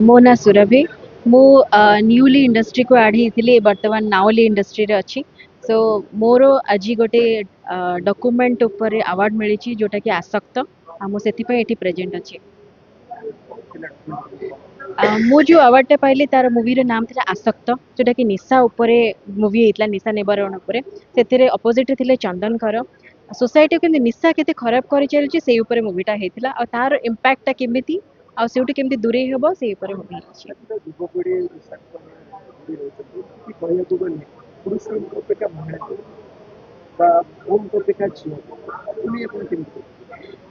मो ना सुरभि मु न्यूली इंडस्ट्री को ऐड ही बर्तमान नाओली इंडस्ट्री रे अच्छी सो मोर आज गोटे डॉक्यूमेंट ऊपर अवार्ड मिली जोटा कि आसक्त मुझे ये प्रेजेंट अच्छी मु जो अवार्ड पाइली तार मूवी रे नाम था आसक्त जोटा कि निशा उपरे मूवी होता निशा निवारण उपरे से अपोजिट थे चंदन कर सोसाइटी के निशा के खराब कर चलती से मूवीटा होता और तार इम्पैक्टा केमी आउटी केमी दूरे हम से मूवी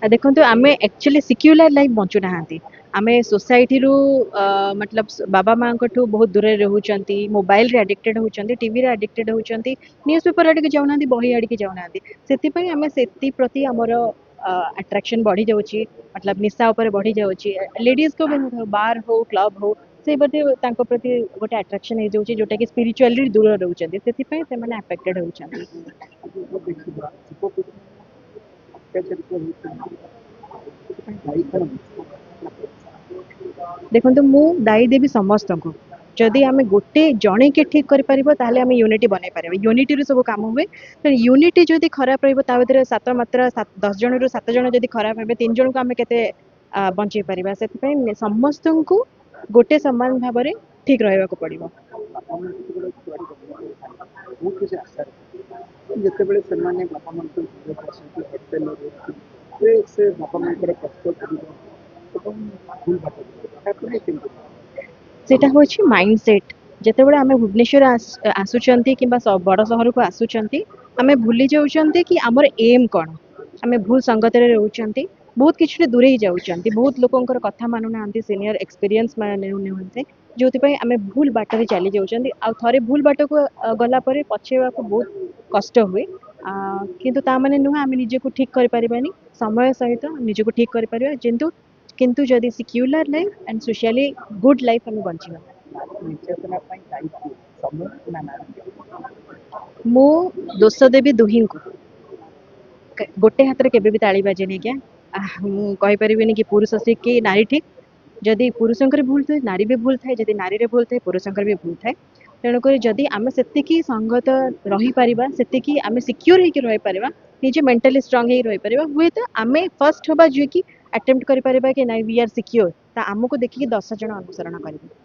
देखो आम एक्चुअली सिक्युलर लाइफ बंचु ना आम सोसाइटी रू मतलब बाबा माँ को बहुत दूर रोचे मोबाइल रे एडिक्टेड होती टीवी रे एडिक्टेड होती न्यूज पेपर आड़े जाऊना बही आड़े जाऊना से आम से प्रति आमर अट्रैक्शन बढ़ी जाऊँगी मतलब निशा उपर बढ़ी जाऊँगी लेडीज को भी बार हो क्लब हो से प्रति गोटे अट्रैक्शन हो जाऊँगी जोटा कि स्पिरिचुअली दूर रोचे से अफेक्टेड होती देखो मु दायी देवी समस्त को जदि आम गोटे जड़े के ठीक कर यूनिटी बनई पार यूनिटी रू सब कम हुए तो यूनिटी जदि खराब रही सात मात्रा 10 जन रु 7 जन जदि खराब हे 3 जन को आम के बंचे पार से समस्त को गोटे सामान भाव में ठीक रहा पड़ो ଯେତେବେଳେ ସେମାନେ ବାପା ମାଆଙ୍କୁ ଘରକୁ ଆସନ୍ତି ହୋଟେଲରେ ସେ ବାପା ମାଆଙ୍କର କଷ୍ଟ କରିବ ଏବଂ ଭୁଲ ବାଟ ତାପରେ କେମିତି सेटा होछि माइंडसेट जेतेबेले आमे भुवनेश्वर आसुचंती किंबा बड़ शहर को आसुचंती आमे भूली जाउचंती कि हमर एम कोन आमे भूल संगत रे रहउचंती बहुत किछि दूरे ही जाउचंती बहुत लोकंकर कथा मानु नांती सीनियर एक्सपीरियंस माने नेउनते जोति पई आमे भूल बाट रे चली जाउचंती आ थरे भूल बाट को गला परे पछेवा को बहुत कष्ट हुए किंतु ता माने नुह आमे निजे को ठीक करि परिबानी समय सहित निजे को ठीक करि परिबा किंतु किंतु जदि secular life and socially good life हमें बंचना ନିର୍ଯାତନା ପାଇଁ ଦାୟୀ କିଏ? ସମୟ ନା ନାରୀ? मु दोष देवी दुही को गोटे हाथ में केबे भी ताली बाजेनि क्या कहि परिबिनी कि पुरुष ठीक कि नारी ठीक जदि पुरुषंकर भूल थाए नारी भी भूल थाए जदि नारी रे भूल थाए पुरुषंकर भी भूल थाए तेणुक जदि आम से संगत रही पारिबा सेतिकी आम सिक्योर होकर रही पारिबा निजे मेंटली स्ट्रांग ही रही पारिबा हुए तो आम फर्स्ट होबा जे कि अटेम्प्ट करि पारिबा कि नाइ वी आर सिक्योर ता आमको देखिए 10 जन अनुसरण करेंगे